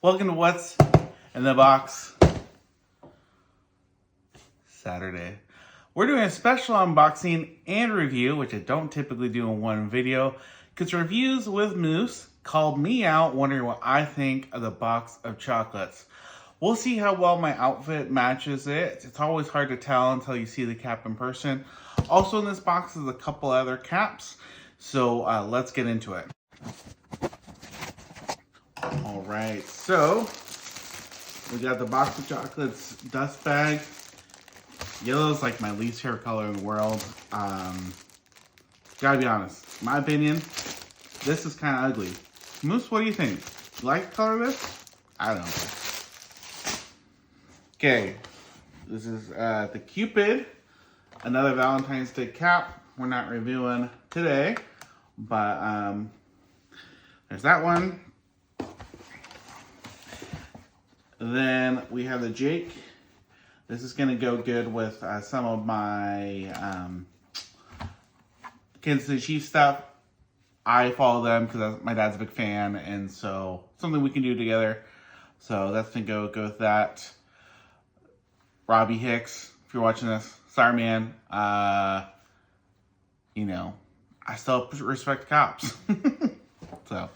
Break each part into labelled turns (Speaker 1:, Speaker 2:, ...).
Speaker 1: Welcome to What's in the Box Saturday. We're doing a special unboxing and review, which I don't typically do in one video, because Reviews with Moose called me out wondering what I think of the box of chocolates. We'll see how well my outfit matches it. It's always hard to tell until you see the cap in person. Also in this box is a couple other caps, so let's get into it. All right, so we got the box of chocolates dust bag. Yellow is like my least favorite color in the world. Gotta be honest, in my opinion, this is kind of ugly. Moose, what do you think? You like the color of this? I don't know. Okay, this is the Cupid, another Valentine's Day cap. We're not reviewing today, but there's that one. Then we have the Jake. This is going to go good with some of my Kansas City Chiefs stuff. I follow them because my dad's a big fan, and so something we can do together. So that's going to go with that. Robbie Hicks, if you're watching this, sorry man. You know, I still respect cops. So,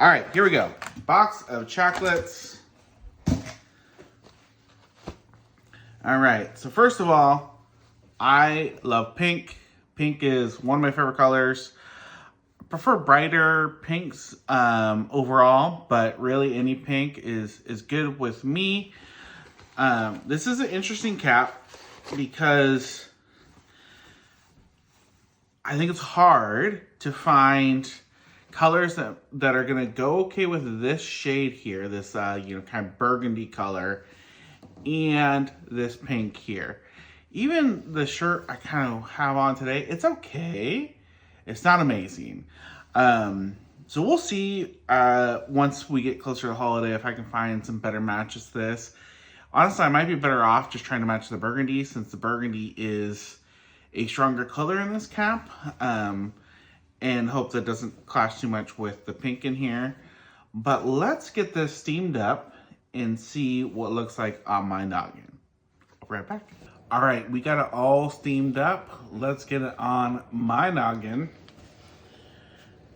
Speaker 1: all right, here we go. Box of chocolates. All right, so first of all, I love pink. Pink is one of my favorite colors. I prefer brighter pinks overall, but really any pink is good with me. This is an interesting cap because I think it's hard to find colors that are gonna go okay with this shade here, this kind of burgundy color, and this pink here. Even the shirt I kind of have on today, it's okay. It's not amazing. So we'll see once we get closer to the holiday if I can find some better matches to this. Honestly, I might be better off just trying to match the burgundy, since the burgundy is a stronger color in this cap, and hope that doesn't clash too much with the pink in here. But let's get this steamed up and see what it looks like on my noggin. I'll be right back. All right, we got it all steamed up. Let's get it on my noggin.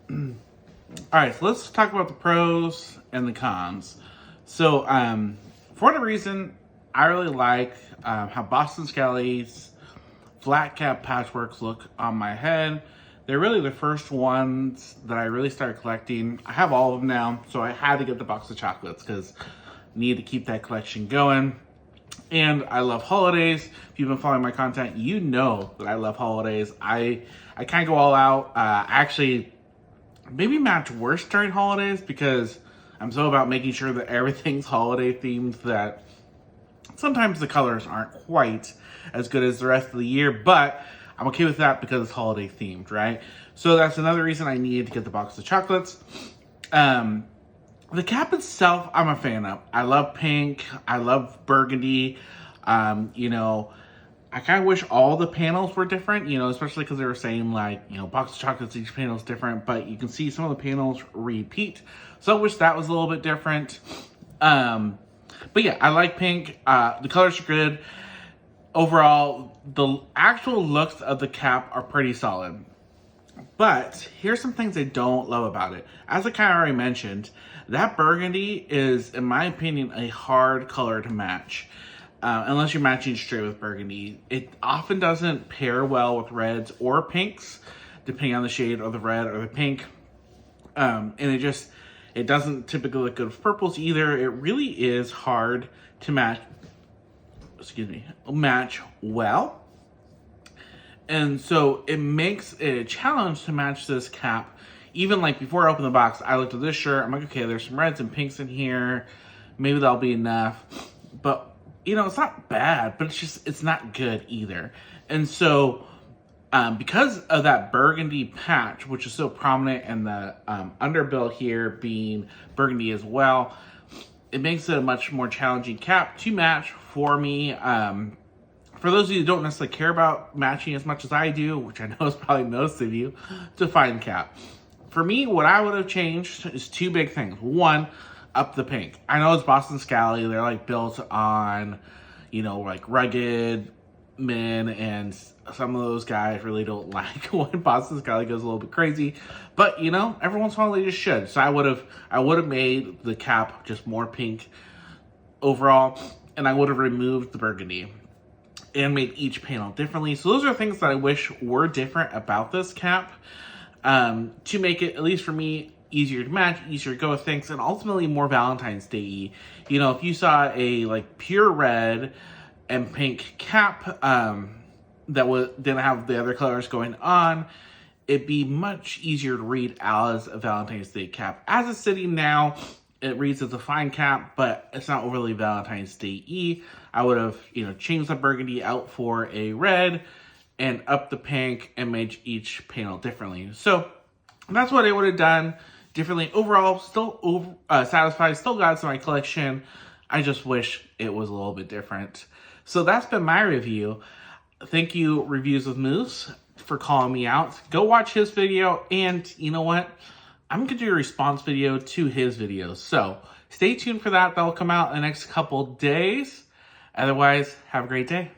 Speaker 1: All right, so let's talk about the pros and the cons. So, for whatever reason, I really like how Boston Skelly's flat cap patchworks look on my head. They're really the first ones that I really started collecting. I have all of them now, so I had to get the box of chocolates because I need to keep that collection going. And I love holidays. If you've been following my content, you know that I love holidays. I kind of go all out. Actually, maybe match worse during holidays because I'm so about making sure that everything's holiday themed that sometimes the colors aren't quite as good as the rest of the year, but I'm okay with that because it's holiday themed, right? So that's another reason I needed to get the box of chocolates. The cap itself, I'm a fan of. I love pink. I love burgundy. I kind of wish all the panels were different, especially because they were saying box of chocolates, each panel is different, but you can see some of the panels repeat. So I wish that was a little bit different. But yeah, I like pink. The colors are good. Overall, the actual looks of the cap are pretty solid. But here's some things I don't love about it. As I kind of already mentioned, that burgundy is, in my opinion, a hard color to match. Unless you're matching straight with burgundy. It often doesn't pair well with reds or pinks, depending on the shade of the red or the pink. And it doesn't typically look good with purples either. It really is hard to match well. And so it makes it a challenge to match this cap. Even like before I opened the box, I looked at this shirt. I'm like, okay, there's some reds and pinks in here. Maybe that'll be enough. But, it's not bad, but it's not good either. And so because of that burgundy patch, which is so prominent, and the underbill here being burgundy as well, it makes it a much more challenging cap to match for me. For those of you who don't necessarily care about matching as much as I do, which I know is probably most of you, to find cap. For me, what I would have changed is two big things. One, up the pink. I know it's Boston Scally. They're like built on, you know, like rugged men, and some of those guys really don't like when Boston Scally goes a little bit crazy. But you know, every once in a while they just should. So I would have made the cap just more pink overall, and I would have removed the burgundy and made each panel differently. So those are things that I wish were different about this cap, to make it, at least for me, easier to match, easier to go with things, and ultimately more Valentine's Day-y. You know, if you saw a like pure red and pink cap that didn't have the other colors going on, it'd be much easier to read as a Valentine's Day cap. As it's sitting now, it reads as a fine cap, but it's not overly Valentine's Day-y. I would have, you know, changed the burgundy out for a red and up the pink and made each panel differently. So that's what I would have done differently. Overall, still satisfied, still got some of my collection. I just wish it was a little bit different. So that's been my review. Thank you, Reviews with Moose, for calling me out. Go watch his video, and you know what? I'm going to do a response video to his videos. So stay tuned for that. That'll come out in the next couple days. Otherwise, have a great day.